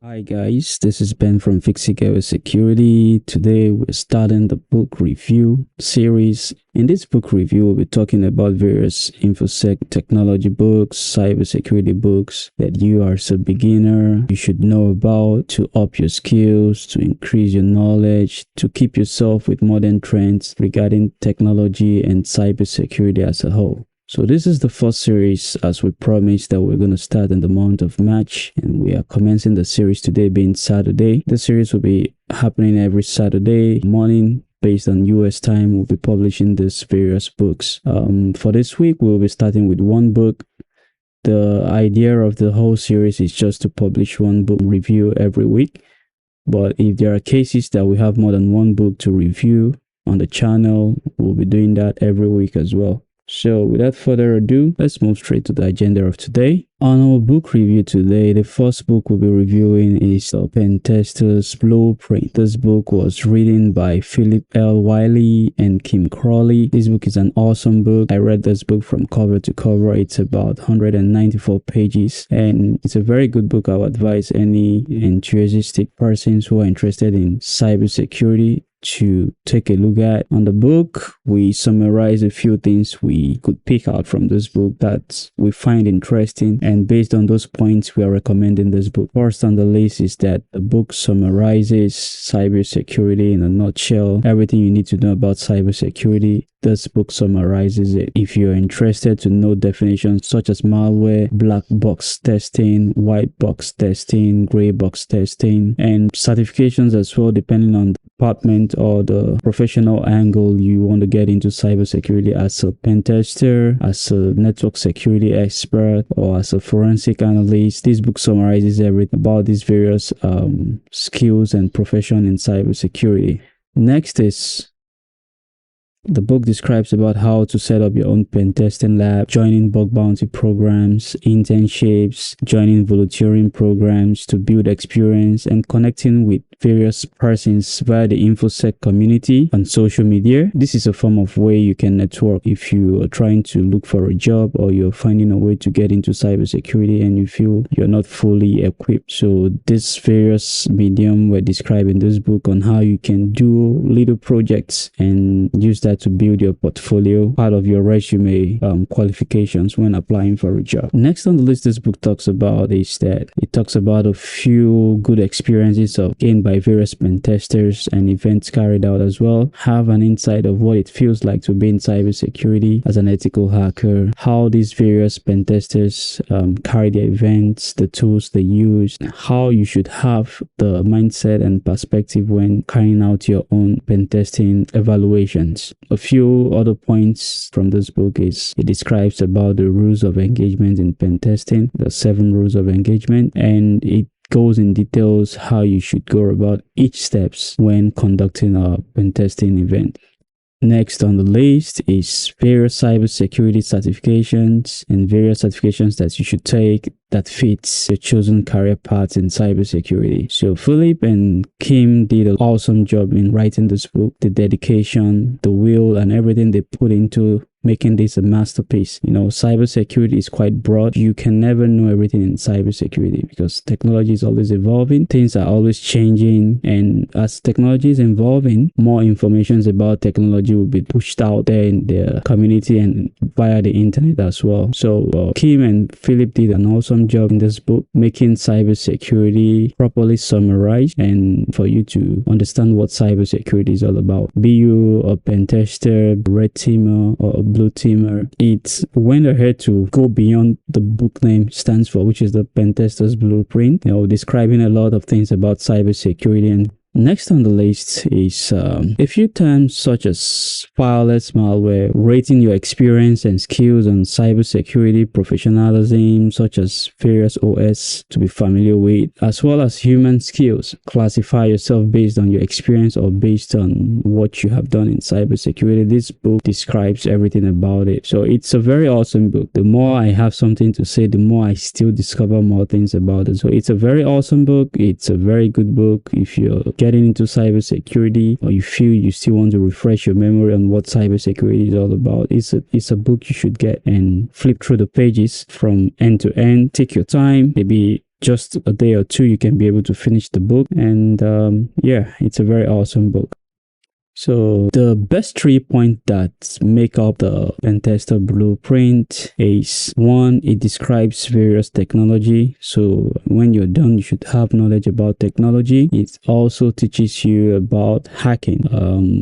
Hi guys, this is Ben from Fixitgearware Security. Today we're starting the book review series. In this book review, we'll be talking about various InfoSec technology books, cybersecurity books that you as a beginner, you should know about to up your skills, to increase your knowledge, to keep yourself with modern trends regarding technology and cybersecurity as a whole. So this is the first series, as we promised, that we're going to start in the month of March, and we are commencing the series today being Saturday. The series will be happening every Saturday morning based on US time. We'll be publishing these various books. For this week, we'll be starting with one book. The idea of the whole series is just to publish one book review every week. But if there are cases that we have more than one book to review on the channel, we'll be doing that every week as well. So without further ado, let's move straight to the agenda of today. On our book review today, the first book we'll be reviewing is Pentester BluePrint. This book was written by Phillip Wiley and Crawley. This book is an awesome book. I read this book from cover to cover. It's about 194 pages, and it's a very good book. I would advise any enthusiastic persons who are interested in cybersecurity to take a look at. On the book, we summarize a few things we could pick out from this book that we find interesting, and based on those points, we are recommending this book. First on the list is that the book summarizes cybersecurity in a nutshell. Everything you need to know about cybersecurity, this book summarizes it. If you're interested to know definitions such as malware, black box testing, white box testing, gray box testing, and certifications as well, depending on the department or the professional angle you want to get into cybersecurity, as a pen tester, as a network security expert, or as a forensic analyst, this book summarizes everything about these various skills and profession in cybersecurity. Next is the book describes about how to set up your own pen testing lab, joining bug bounty programs, internships, joining volunteering programs to build experience, and connecting with various persons via the InfoSec community on social media. This is a form of way you can network if you are trying to look for a job or you're finding a way to get into cybersecurity and you feel you're not fully equipped. So these various medium were described in this book on how you can do little projects and use that to build your portfolio, part of your resume qualifications when applying for a job. Next on the list this book talks about is that it talks about a few good experiences gained by various pen testers and events carried out as well. Have an insight of what it feels like to be in cybersecurity as an ethical hacker, how these various pen testers carry their events, the tools they use, how you should have the mindset and perspective when carrying out your own pen testing evaluations. A few other points from this book is it describes about the rules of engagement in pen testing, the 7 rules of engagement, and it goes in details how you should go about each steps when conducting a pen testing event. Next on the list is various cybersecurity certifications and various certifications that you should take that fits your chosen career path in cybersecurity. So Phillip and Kim did an awesome job in writing this book. The dedication, the will, and everything they put into making this a masterpiece. You know, cybersecurity is quite broad. You can never know everything in cybersecurity because technology is always evolving. Things are always changing, and as technology is evolving, more information about technology will be pushed out there in the community and via the internet as well. So Kim and Phillip did an awesome job in this book, making cybersecurity properly summarized and for you to understand what cybersecurity is all about. Be you a pen tester, red teamer, or a blue teamer, it went ahead to go beyond the book name stands for, which is the Pentester BluePrint, you know, describing a lot of things about cybersecurity. And next on the list is a few terms such as fireless malware, rating your experience and skills on cybersecurity professionalism, such as various OS to be familiar with, as well as human skills. Classify yourself based on your experience or based on what you have done in cybersecurity. This book describes everything about it. So it's a very awesome book. The more I have something to say, the more I still discover more things about it. So it's a very awesome book. It's a very good book if you're getting into cybersecurity or you feel you still want to refresh your memory on what cybersecurity is all about. It's a book you should get and flip through the pages from end to end. Take your time, maybe just a day or two, you can be able to finish the book. And yeah, it's a very awesome book. So the best 3 points that make up the Pentester Blueprint is: 1, it describes various technology. So when you're done, you should have knowledge about technology. It also teaches you about hacking.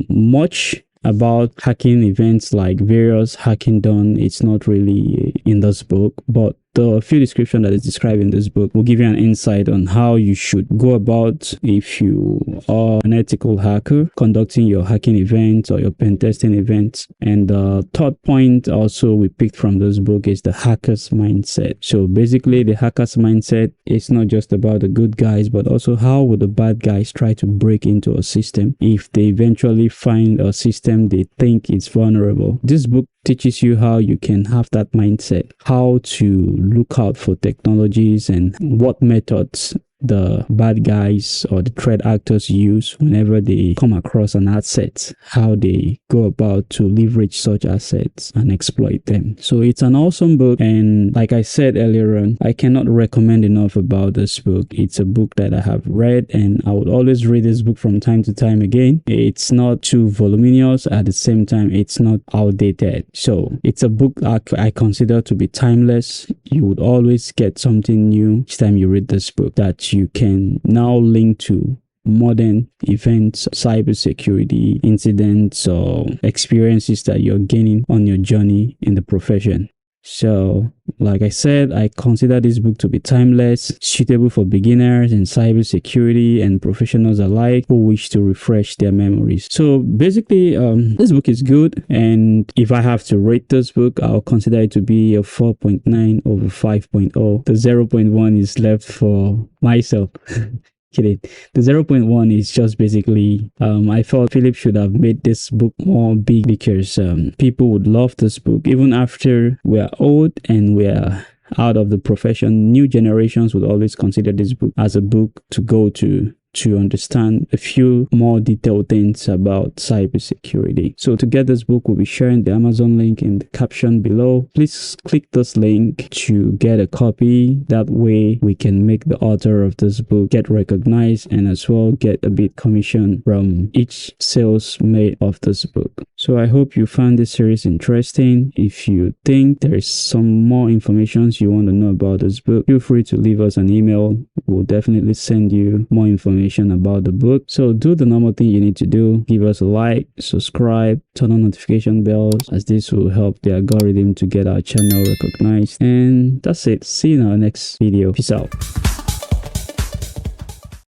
Much about hacking events, like various hacking done, it's not really in this book, but the few description that is described in this book will give you an insight on how you should go about if you are an ethical hacker conducting your hacking events or your pen testing events. And the third point also we picked from this book is the hacker's mindset. So basically, the hacker's mindset is not just about the good guys, but also how would the bad guys try to break into a system if they eventually find a system they think is vulnerable. This book teaches you how you can have that mindset, how to look out for technologies and what methods the bad guys or the threat actors use whenever they come across an asset, how they go about to leverage such assets and exploit them. So it's an awesome book, and like I said earlier on, I cannot recommend enough about this book. It's a book that I have read, and I would always read this book from time to time again. It's not too voluminous, at the same time it's not outdated. So it's a book I consider to be timeless. You would always get something new each time you read this book that you can now link to modern events, cybersecurity incidents, or experiences that you're gaining on your journey in the profession. So, like I said, I consider this book to be timeless, suitable for beginners in cybersecurity and professionals alike who wish to refresh their memories. So basically, this book is good, and if I have to rate this book, I'll consider it to be a 4.9 over 5.0. The 0.1 is left for myself. Kidding. The 0.1 is just basically I thought Phillip should have made this book more big, because people would love this book. Even after we're old and we're out of the profession, new generations would always consider this book as a book to go to understand a few more detailed things about cybersecurity. So to get this book, we'll be sharing the Amazon link in the caption below. Please click this link to get a copy. That way we can make the author of this book get recognized, and as well get a bit commission from each sales made of this book. So I hope you found this series interesting. If you think there is some more information you want to know about this book, feel free to leave us an email. We'll definitely send you more information about the book. So do the normal thing you need to do. Give us a like, subscribe, turn on notification bells, as this will help the algorithm to get our channel recognized. And that's it. See you in our next video. Peace out.